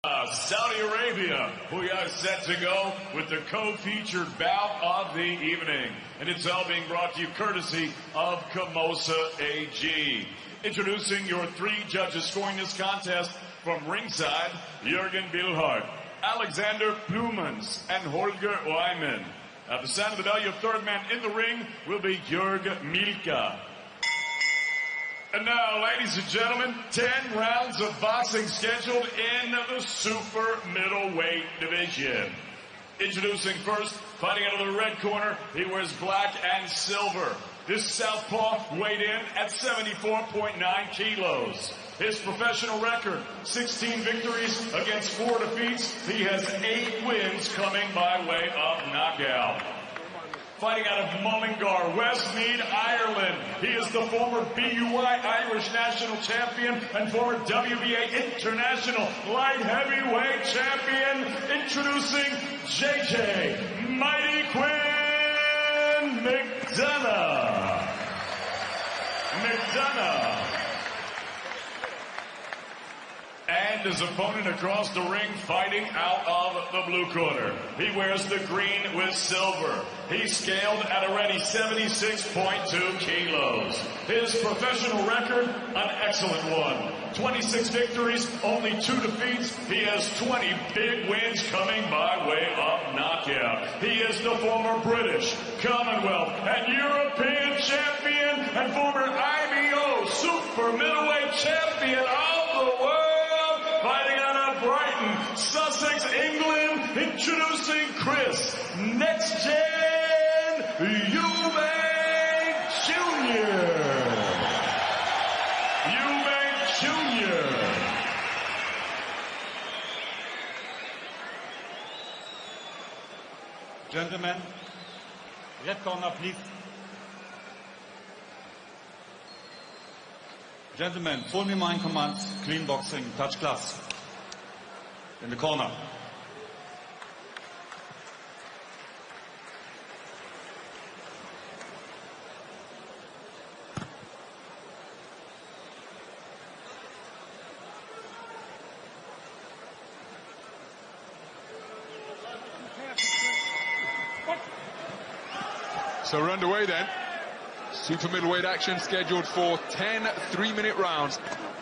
Saudi Arabia, we are set to go with the co-featured bout of the evening. And it's all being brought to you courtesy of Camosa AG. Introducing your three judges scoring this contest from ringside, Jürgen Bilhardt, Alexander Plumans, and Holger Wyman. At the sound of the bell, your third man in the ring will be Jörg Milka. And now, ladies and gentlemen, 10 rounds of boxing scheduled in the super middleweight division. Introducing first, fighting out of the red corner, he wears black and silver. This southpaw weighed in at 74.9 kilos. His professional record, 16 victories against 4 defeats. He has 8 wins coming by way of knockout. Fighting out of Mullingar, Westmeath, Ireland. He is the former BUI Irish national champion and former WBA international light heavyweight champion. Introducing JJ Mighty Quinn McDonagh. And his opponent across the ring fighting out of the blue corner. He wears the green with silver. He's scaled at a ready 76.2 kilos. His professional record, an excellent one. 26 victories, only 2 defeats. He has 20 big wins coming by way of knockout. He is the former British, Commonwealth, and European champion and former IBO super middleweight champion of the world. Fighting out of Brighton, Sussex, England, introducing Chris, Next Gen Eubank Jr. Gentlemen, red corner, please. Gentlemen, follow me my commands, clean boxing, touch class. In the corner. So we're underway then. Super middleweight action scheduled for 10 3-minute rounds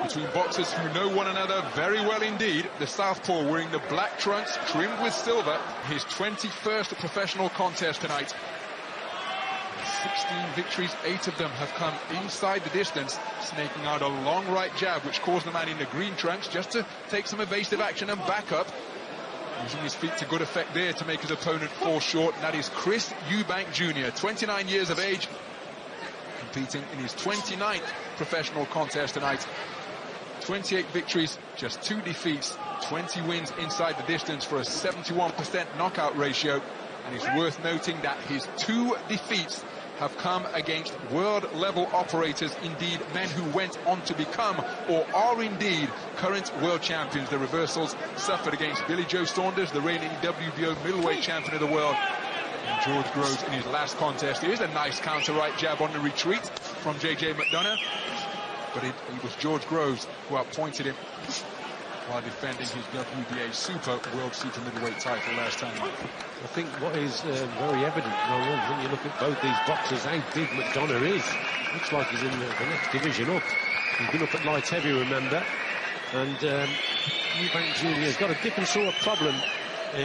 between boxers who know one another very well indeed. The southpaw wearing the black trunks trimmed with silver. His 21st professional contest tonight. 16 victories, 8 of them have come inside the distance, snaking out a long right jab which caused the man in the green trunks just to take some evasive action and back up. Using his feet to good effect there to make his opponent fall short. And that is Chris Eubank Jr., 29 years of age, competing in his 29th professional contest tonight. 28 victories, just 2 defeats, 20 wins inside the distance for a 71% knockout ratio. And it's worth noting that his 2 defeats have come against world-level operators, indeed men who went on to become or are indeed current world champions. The reversals suffered against Billy Joe Saunders, the reigning WBO middleweight champion of the world, and George Groves in his last contest. Here's a nice counter right jab on the retreat from JJ McDonagh, but it was George Groves who outpointed him while defending his WBA World Super Middleweight title last time. I think what is very evident, when you look at both these boxers, how big McDonagh is. Looks like he's in the next division up. He's been up at light heavy, remember. And Eubank Jr. has got a different sort of problem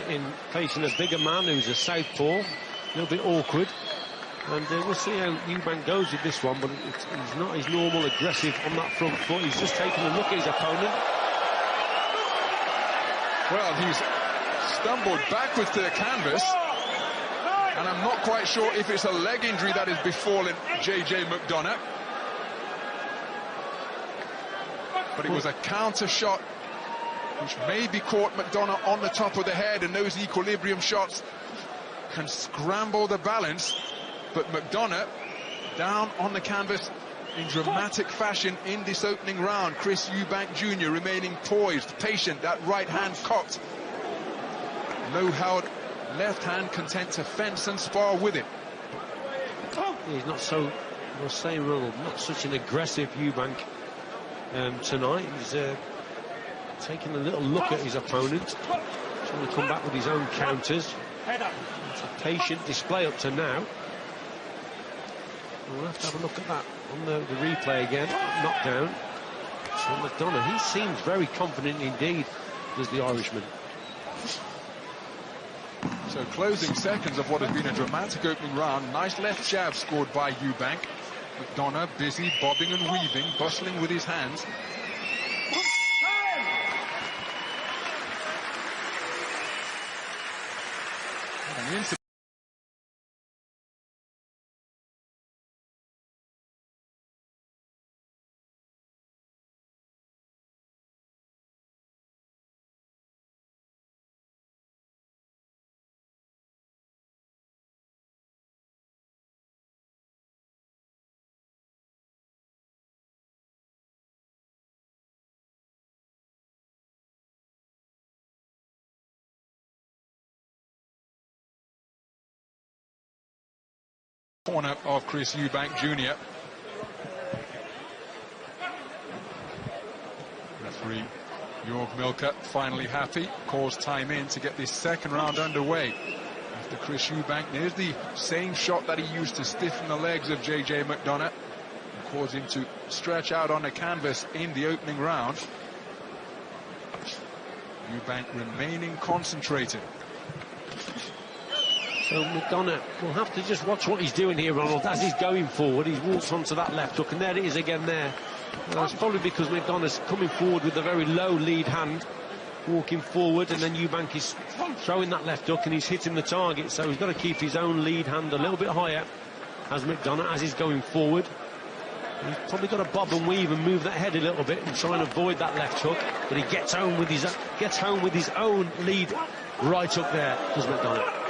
in facing a bigger man who's a southpaw. A little bit awkward. And we'll see how Eubank goes with this one, but he's not his normal aggressive on that front foot. He's just taking a look at his opponent. Well, he's stumbled backwards to the canvas, and I'm not quite sure if it's a leg injury that has befallen JJ McDonagh. But it was a counter shot which maybe caught McDonagh on the top of the head, and those equilibrium shots can scramble the balance. But McDonagh down on the canvas in dramatic fashion in this opening round. Chris Eubank Jr. remaining poised, patient, that right hand cocked. Low-held left hand content to fence and spar with him. He's not so, not such an aggressive Eubank tonight. He's taking a little look at his opponent, trying to come back with his own counters. It's a patient display up to now. We'll have to have a look at that on the replay again. Knockdown. So McDonagh, he seems very confident indeed, does the Irishman. So closing seconds of what has been a dramatic opening round. Nice left jab scored by Eubank. McDonagh busy bobbing and weaving, bustling with his hands. And into corner of Chris Eubank Jr. Referee Jorg Milker finally happy, calls time in to get this second round underway. After Chris Eubank, there's the same shot that he used to stiffen the legs of JJ McDonagh, and cause him to stretch out on the canvas in the opening round. Eubank remaining concentrated. So McDonagh will have to just watch what he's doing here, Ronald, as he's going forward. He's walked onto that left hook, and there it is again there. It's probably because McDonagh's coming forward with a very low lead hand, walking forward, and then Eubank is throwing that left hook, and he's hitting the target. So he's got to keep his own lead hand a little bit higher as McDonagh, as he's going forward. He's probably got to bob and weave and move that head a little bit and try and avoid that left hook, but he gets home with his own lead right hook there, does McDonagh.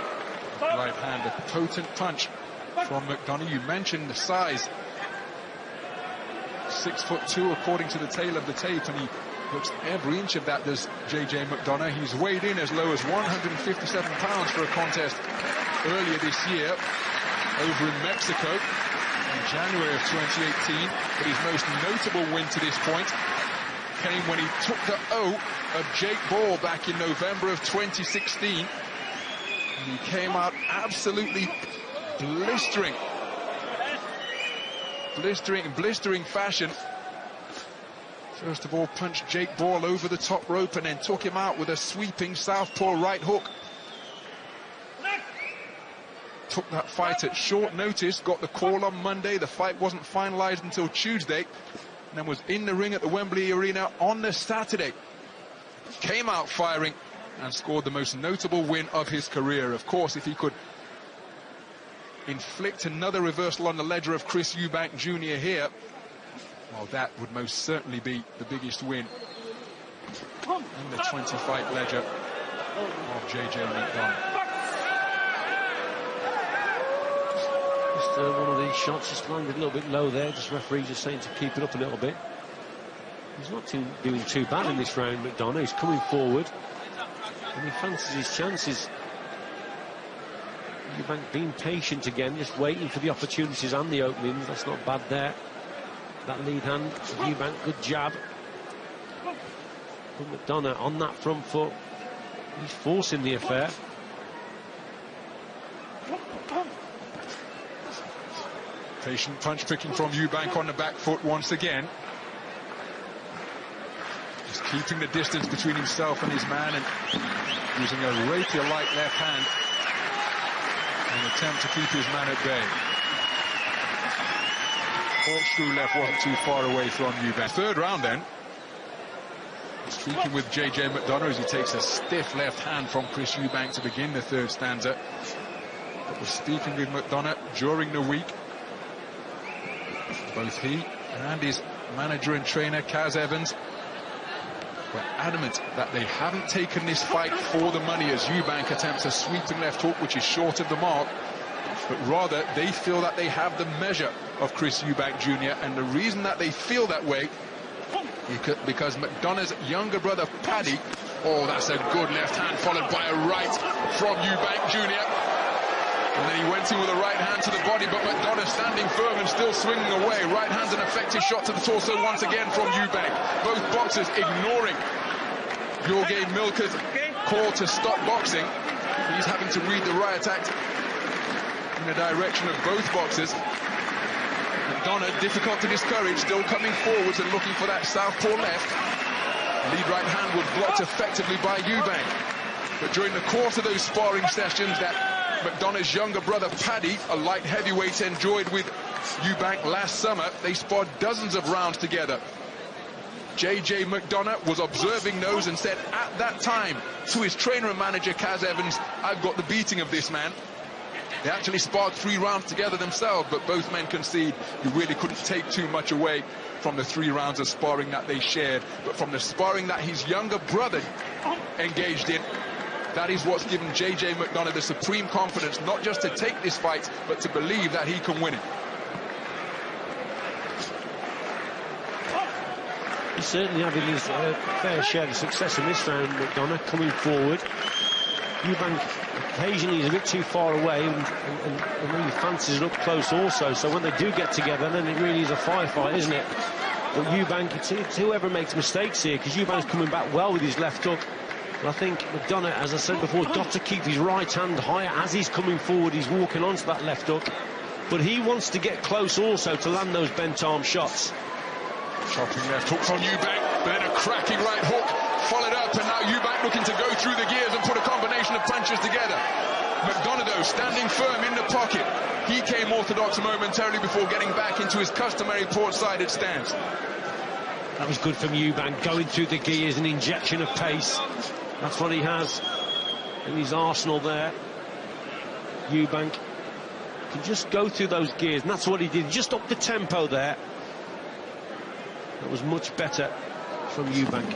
Right hand, a potent punch from McDonagh. You mentioned the size, 6'2" according to the tail of the tape, and he looks every inch of that, does JJ McDonagh. He's weighed in as low as 157 pounds for a contest earlier this year over in Mexico in January of 2018, but his most notable win to this point came when he took the O of Jake Ball back in November of 2016. He came out absolutely blistering fashion. First of all, punched Jake Ball over the top rope and then took him out with a sweeping southpaw right hook. Took that fight at short notice, got the call on Monday. The fight wasn't finalized until Tuesday, and then was in the ring at the Wembley Arena on the Saturday. Came out firing and scored the most notable win of his career. Of course, if he could inflict another reversal on the ledger of Chris Eubank Jr. here, well, that would most certainly be the biggest win in the 20-fight ledger of JJ McDonagh. Just one of these shots just landed a little bit low there. Just referee just saying to keep it up a little bit. He's not doing too bad in this round, McDonagh. He's coming forward, and he fancies his chances. Eubank being patient again, just waiting for the opportunities and the openings. That's not bad there. That lead hand, Eubank, good jab. But McDonagh on that front foot, he's forcing the affair. Patient punch picking from Eubank on the back foot once again. Just keeping the distance between himself and his man, and using a rapier-like left hand in an attempt to keep his man at bay. Corkscrew left wasn't too far away from Eubank. Third round then. Speaking with JJ McDonagh as he takes a stiff left hand from Chris Eubank to begin the third stanza. But we're speaking with McDonagh during the week. Both he and his manager and trainer, Kaz Evans, were adamant that they haven't taken this fight for the money as Eubank attempts a sweeping left hook which is short of the mark, but rather they feel that they have the measure of Chris Eubank Jr. And the reason that they feel that way is because McDonagh's younger brother Paddy, oh, that's a good left hand followed by a right from Eubank Jr. And then he went in with a right hand to the body, but McDonagh standing firm and still swinging away. Right hand's an effective shot to the torso once again from Eubank. Both boxers ignoring Eubank Milker's call to stop boxing. He's having to read the riot act in the direction of both boxers. McDonagh, difficult to discourage, still coming forwards and looking for that southpaw left. Lead right hand was blocked effectively by Eubank. But during the course of those sparring sessions that McDonagh's younger brother Paddy, a light heavyweight, enjoyed with Eubank last summer, they sparred dozens of rounds together. JJ McDonagh was observing those and said at that time to his trainer and manager Kaz Evans, "I've got the beating of this man." They actually sparred 3 rounds together themselves, but both men concede you really couldn't take too much away from the 3 rounds of sparring that they shared. But from the sparring that his younger brother engaged in, that is what's given JJ McDonagh the supreme confidence, not just to take this fight, but to believe that he can win it. He's certainly having his fair share of success in this round, McDonagh, coming forward. Eubank occasionally is a bit too far away and really fancies it up close also, so when they do get together, then it really is a firefight, isn't it? But Eubank, it's whoever makes mistakes here, because Eubank's coming back well with his left hook. But I think McDonagh, as I said before, got to keep his right hand higher as he's coming forward. He's walking onto that left hook, but he wants to get close also to land those bent arm shots. Chopping left hook from Eubank, but then a cracking right hook followed up, and now Eubank looking to go through the gears and put a combination of punches together. McDonagh, though, standing firm in the pocket. He came orthodox momentarily before getting back into his customary port-sided stance. That was good from Eubank, going through the gears, an injection of pace. That's what he has in his arsenal there. Eubank can just go through those gears, and that's what he did. Just up the tempo there. That was much better from Eubank.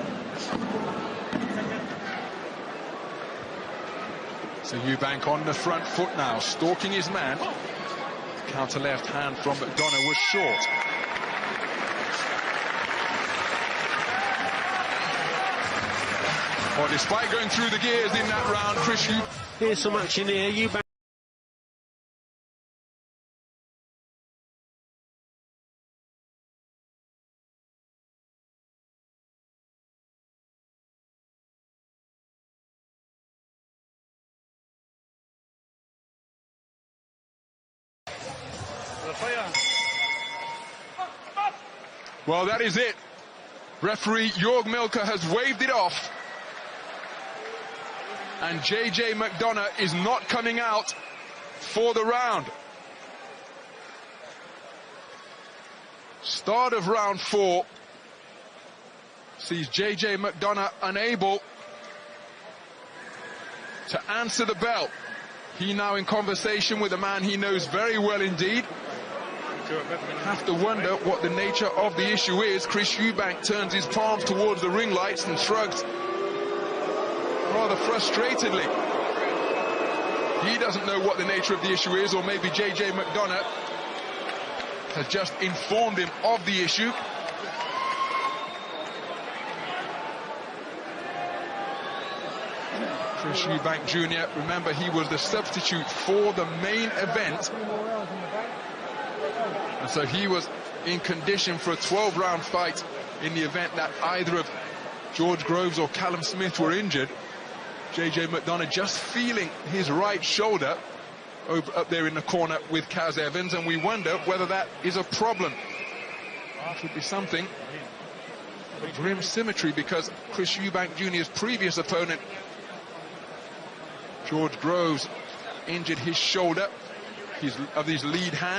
So Eubank on the front foot now, stalking his man. Counter left hand from McDonagh was short. Well, despite going through the gears in that round, Chris Eubank... Here's some action here. Eubank. Well, that is it. Referee Eubank Milker has waved it off. And JJ McDonagh is not coming out for the round. Start of round 4 sees JJ McDonagh unable to answer the bell. He now in conversation with a man he knows very well indeed. Have to wonder what the nature of the issue is. Chris Eubank turns his palms towards the ring lights and shrugs rather frustratedly. He doesn't know what the nature of the issue is, or maybe JJ McDonagh has just informed him of the issue. Chris Eubank Jr., remember, he was the substitute for the main event. And so he was in condition for a 12-round fight in the event that either of George Groves or Callum Smith were injured. JJ McDonagh just feeling his right shoulder up there in the corner with Kaz Evans, and we wonder whether that is a problem. It would be something of grim symmetry, because Chris Eubank Jr.'s previous opponent, George Groves, injured his shoulder of his lead hand.